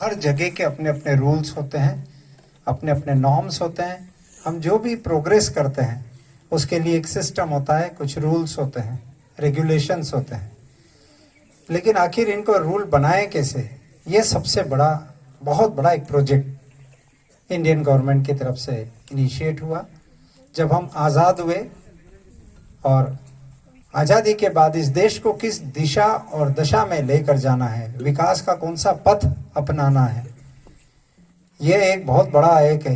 हर जगह के अपने अपने रूल्स होते हैं, अपने अपने नॉर्म्स होते हैं। हम जो भी प्रोग्रेस करते हैं उसके लिए एक सिस्टम होता है, कुछ रूल्स होते हैं, रेगुलेशंस होते हैं। लेकिन आखिर इनको रूल बनाए कैसे, ये सबसे बड़ा, बहुत बड़ा एक प्रोजेक्ट इंडियन गवर्नमेंट की तरफ से इनिशिएट हुआ। जब हम आज़ाद हुए और आज़ादी के बाद इस देश को किस दिशा और दशा में लेकर जाना है, विकास का कौन सा पथ अपनाना है, यह एक बहुत बड़ा एक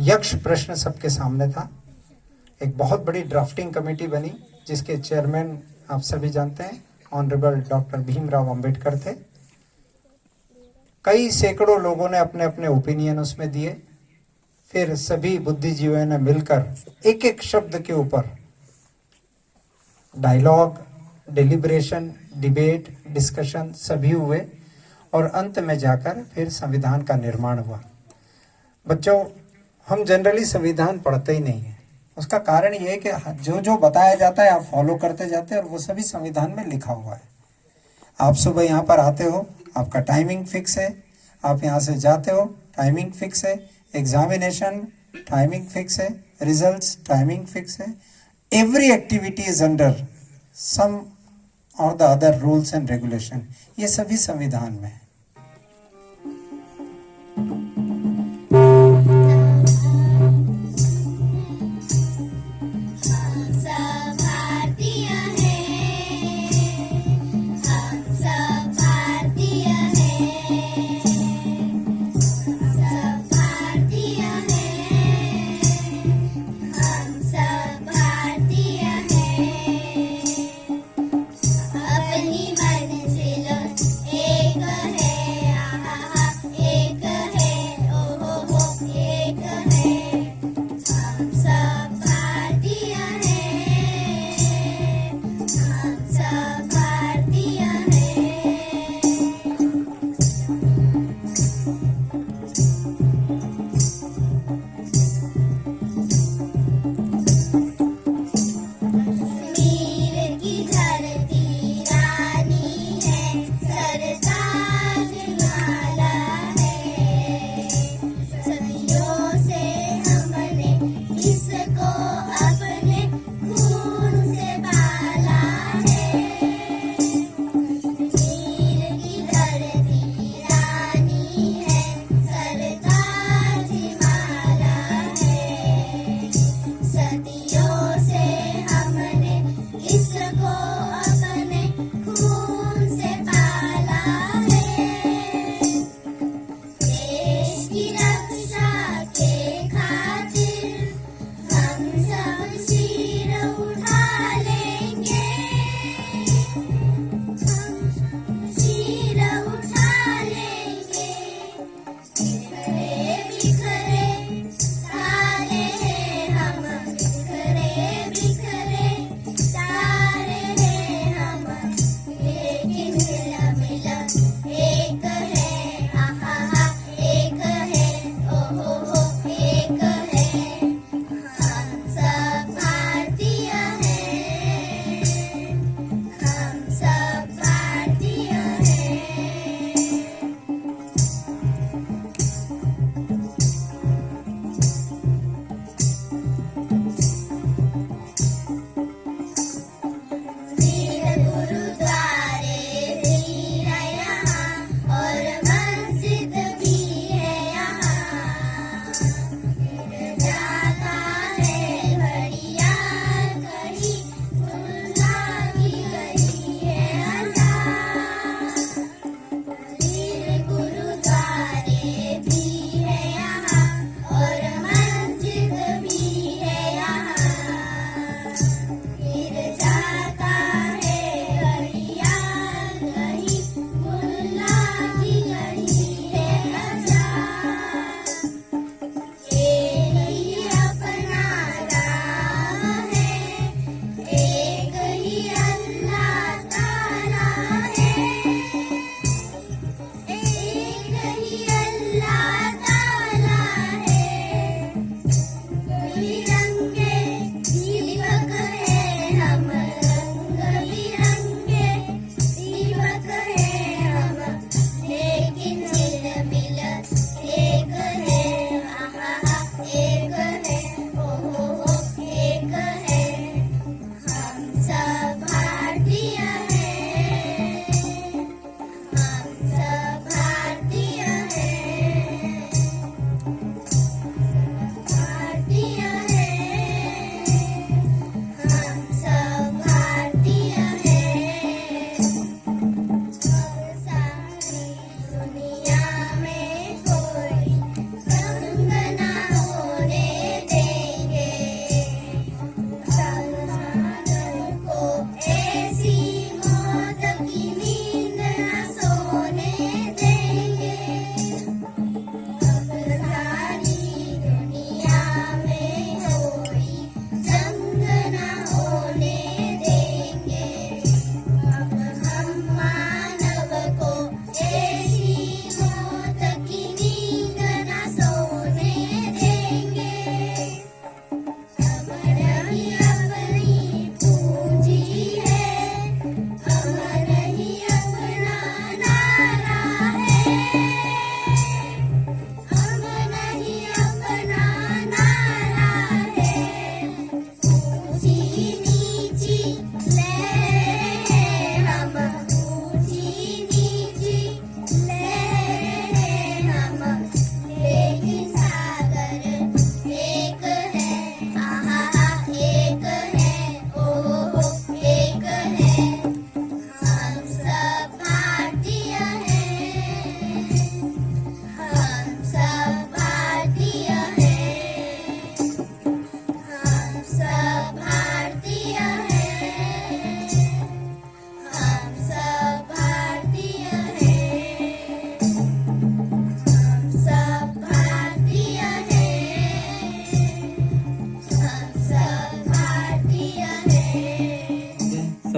यक्ष प्रश्न सबके सामने था। एक बहुत बड़ी ड्राफ्टिंग कमेटी बनी जिसके चेयरमैन आप सभी जानते हैं ऑनरेबल डॉक्टर भीमराव अंबेडकर थे। कई सैकड़ों लोगों ने अपने अपने ओपिनियन उसमें दिए। फिर सभी बुद्धिजीवियों ने मिलकर एक एक शब्द के ऊपर डायलॉग, डिलिब्रेशन, डिबेट, डिस्कशन सभी हुए और अंत में जाकर फिर संविधान का निर्माण हुआ। बच्चों, हम जनरली संविधान पढ़ते ही नहीं है। उसका कारण ये है कि जो जो बताया जाता है आप फॉलो करते जाते हैं और वो सभी संविधान में लिखा हुआ है। आप सुबह यहाँ पर आते हो, आपका टाइमिंग फिक्स है, आप यहाँ से जाते हो, टाइमिंग फिक्स है, एग्जामिनेशन टाइमिंग फिक्स है, रिजल्ट्स टाइमिंग फिक्स है। Every activity is under some or the other rules and regulation. ये सभी संविधान में है। अपनी मंजिल एक है।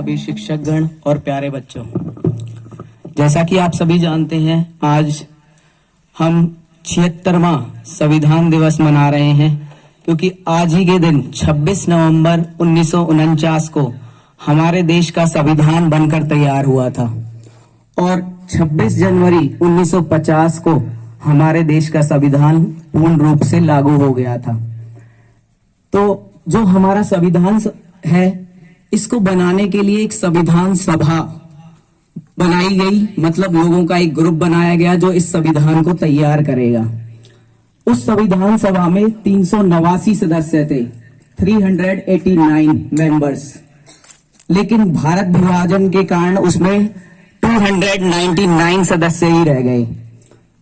सभी शिक्षकगण और प्यारे बच्चों, जैसा कि आप सभी जानते हैं, आज हम 76वां संविधान दिवस मना रहे हैं, क्योंकि आज ही के दिन 26 नवंबर 1949 को हमारे देश का संविधान बनकर तैयार हुआ था और 26 जनवरी 1950 को हमारे देश का संविधान पूर्ण रूप से लागू हो गया था। तो जो हमारा संविधान है, इसको बनाने के लिए एक संविधान सभा बनाई गई, मतलब लोगों का एक ग्रुप बनाया गया जो इस संविधान को तैयार करेगा। उस संविधान सभा में 389 सदस्य थे, 389 मेंबर्स, लेकिन भारत विभाजन के कारण उसमें 299 सदस्य ही रह गए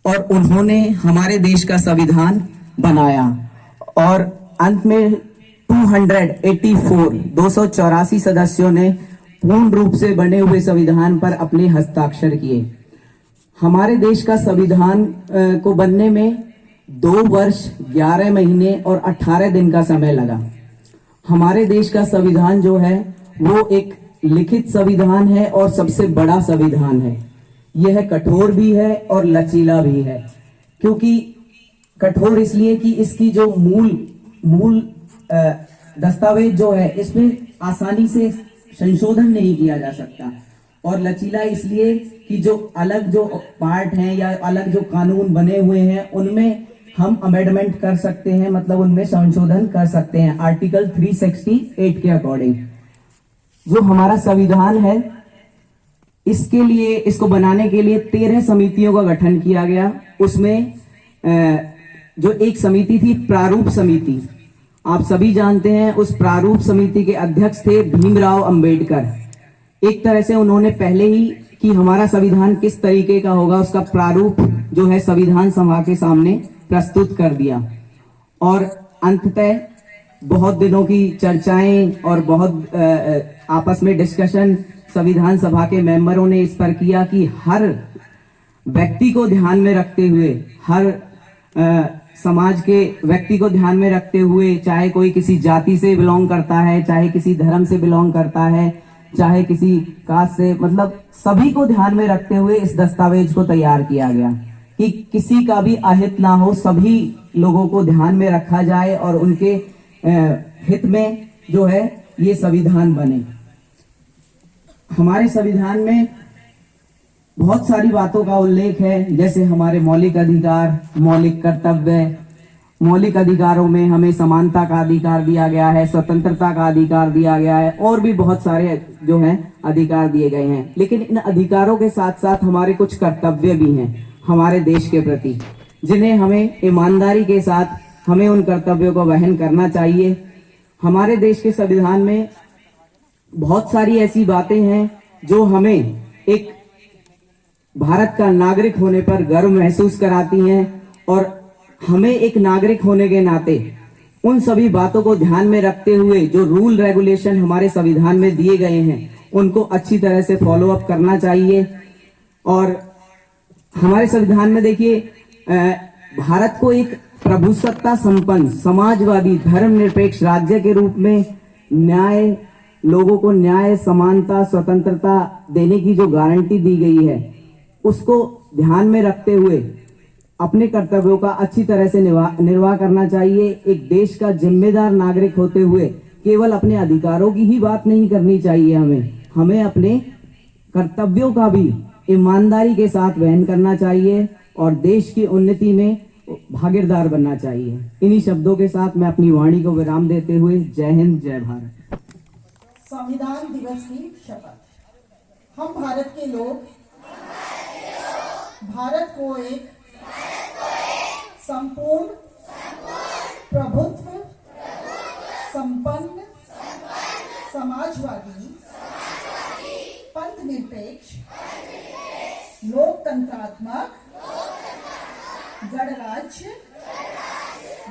और उन्होंने हमारे देश का संविधान बनाया और अंत में 284 सदस्यों ने पूर्ण रूप से बने हुए संविधान पर अपने हस्ताक्षर किए। हमारे देश का संविधान को बनने में 2 वर्ष 11 महीने और 18 दिन का समय लगा। हमारे देश का संविधान जो है वो एक लिखित संविधान है और सबसे बड़ा संविधान है। यह कठोर भी है और लचीला भी है। क्योंकि कठोर इसलिए कि इसकी जो मूल दस्तावेज जो है, इसमें आसानी से संशोधन नहीं किया जा सकता, और लचीला इसलिए कि जो अलग जो पार्ट हैं या अलग जो कानून बने हुए हैं उनमें हम अमेंडमेंट कर सकते हैं, मतलब उनमें संशोधन कर सकते हैं आर्टिकल 368 के अकॉर्डिंग। जो हमारा संविधान है, इसके लिए, इसको बनाने के लिए 13 समितियों का गठन किया गया। उसमें जो एक समिति थी प्रारूप समिति, आप सभी जानते हैं, उस प्रारूप समिति के अध्यक्ष थे भीमराव अंबेडकर। एक तरह से उन्होंने पहले ही कि हमारा संविधान किस तरीके का होगा, उसका प्रारूप जो है संविधान सभा के सामने प्रस्तुत कर दिया और अंततः बहुत दिनों की चर्चाएं और बहुत आपस में डिस्कशन संविधान सभा के मेंबरों ने इस पर किया कि हर व्यक्ति को ध्यान में रखते हुए, हर समाज के व्यक्ति को ध्यान में रखते हुए, चाहे कोई किसी जाति से बिलोंग करता है, चाहे किसी धर्म से बिलोंग करता है, चाहे किसी कास्ट से, मतलब सभी को ध्यान में रखते हुए इस दस्तावेज को तैयार किया गया कि किसी का भी अहित ना हो, सभी लोगों को ध्यान में रखा जाए और उनके हित में जो है ये संविधान बने। हमारे संविधान में बहुत सारी बातों का उल्लेख है, जैसे हमारे मौलिक अधिकार, मौलिक कर्तव्य। मौलिक अधिकारों में हमें समानता का अधिकार दिया गया है, स्वतंत्रता का अधिकार दिया गया है और भी बहुत सारे जो हैं अधिकार दिए गए हैं। लेकिन इन अधिकारों के साथ साथ हमारे कुछ कर्तव्य भी हैं हमारे देश के प्रति, जिन्हें हमें ईमानदारी के साथ हमें उन कर्तव्यों को वहन करना चाहिए। हमारे देश के संविधान में बहुत सारी ऐसी बातें हैं जो हमें एक भारत का नागरिक होने पर गर्व महसूस कराती हैं और हमें एक नागरिक होने के नाते उन सभी बातों को ध्यान में रखते हुए जो रूल रेगुलेशन हमारे संविधान में दिए गए हैं उनको अच्छी तरह से फॉलो अप करना चाहिए। और हमारे संविधान में देखिए, भारत को एक प्रभुसत्ता संपन्न समाजवादी धर्मनिरपेक्ष राज्य के रूप में न्याय, लोगों को न्याय, समानता, स्वतंत्रता देने की जो गारंटी दी गई है उसको ध्यान में रखते हुए अपने कर्तव्यों का अच्छी तरह से निर्वाह करना चाहिए। एक देश का जिम्मेदार नागरिक होते हुए केवल अपने अधिकारों की ही बात नहीं करनी चाहिए, हमें अपने कर्तव्यों का भी ईमानदारी के साथ वहन करना चाहिए और देश की उन्नति में भागीदार बनना चाहिए। इन्हीं शब्दों के साथ मैं अपनी वाणी को विराम देते हुए जय हिंद, जय भारत। संविधान दिवस की शपथ। हम भारत के लोग भारत को एक संपूर्ण प्रभुत्व संपन्न समाजवादी पंथ निरपेक्ष लोकतंत्रात्मक गणराज्य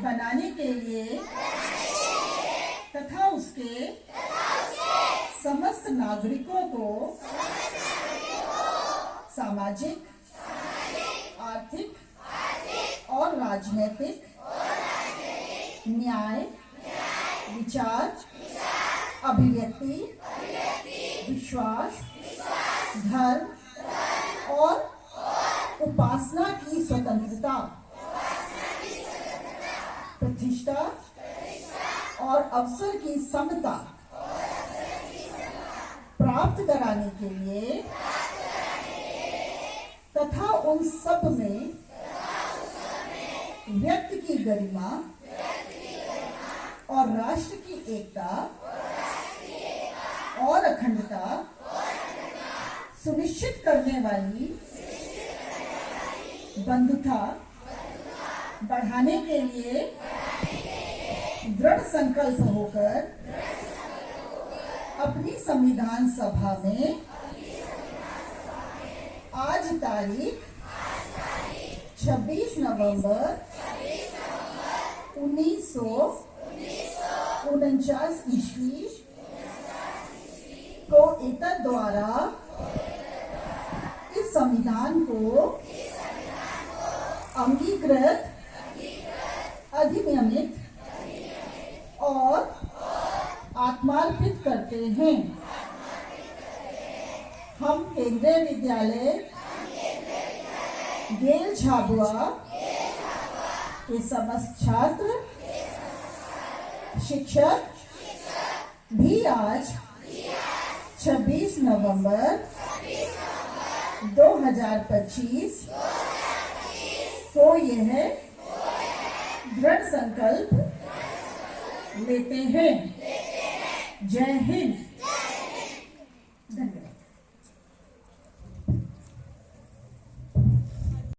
बनाने के लिए तथा उसके समस्त नागरिकों को सामाजिक, आर्थिक और राजनीतिक न्याय, विचार, अभिव्यक्ति, विश्वास, धर्म और उपासना की स्वतंत्रता, प्रतिष्ठा और अवसर की समता प्राप्त कराने के लिए तथा उन सब में व्यक्ति की गरिमा और राष्ट्र की एकता और अखंडता सुनिश्चित करने वाली बंधुता बढ़ाने के लिए दृढ़ संकल्प होकर अपनी संविधान सभा में आज तारीख 26 नवंबर 1949 ईस्वी को एतद द्वारा इस संविधान को अंगीकृत, अधिनियमित और आत्मार्पित करते हैं। हम केंद्रीय विद्यालय गेल झाबुआ के समस्त छात्र शिक्षक भी आज 26 नवंबर 2025 को यह दृढ़ संकल्प लेते हैं। जय हिंद।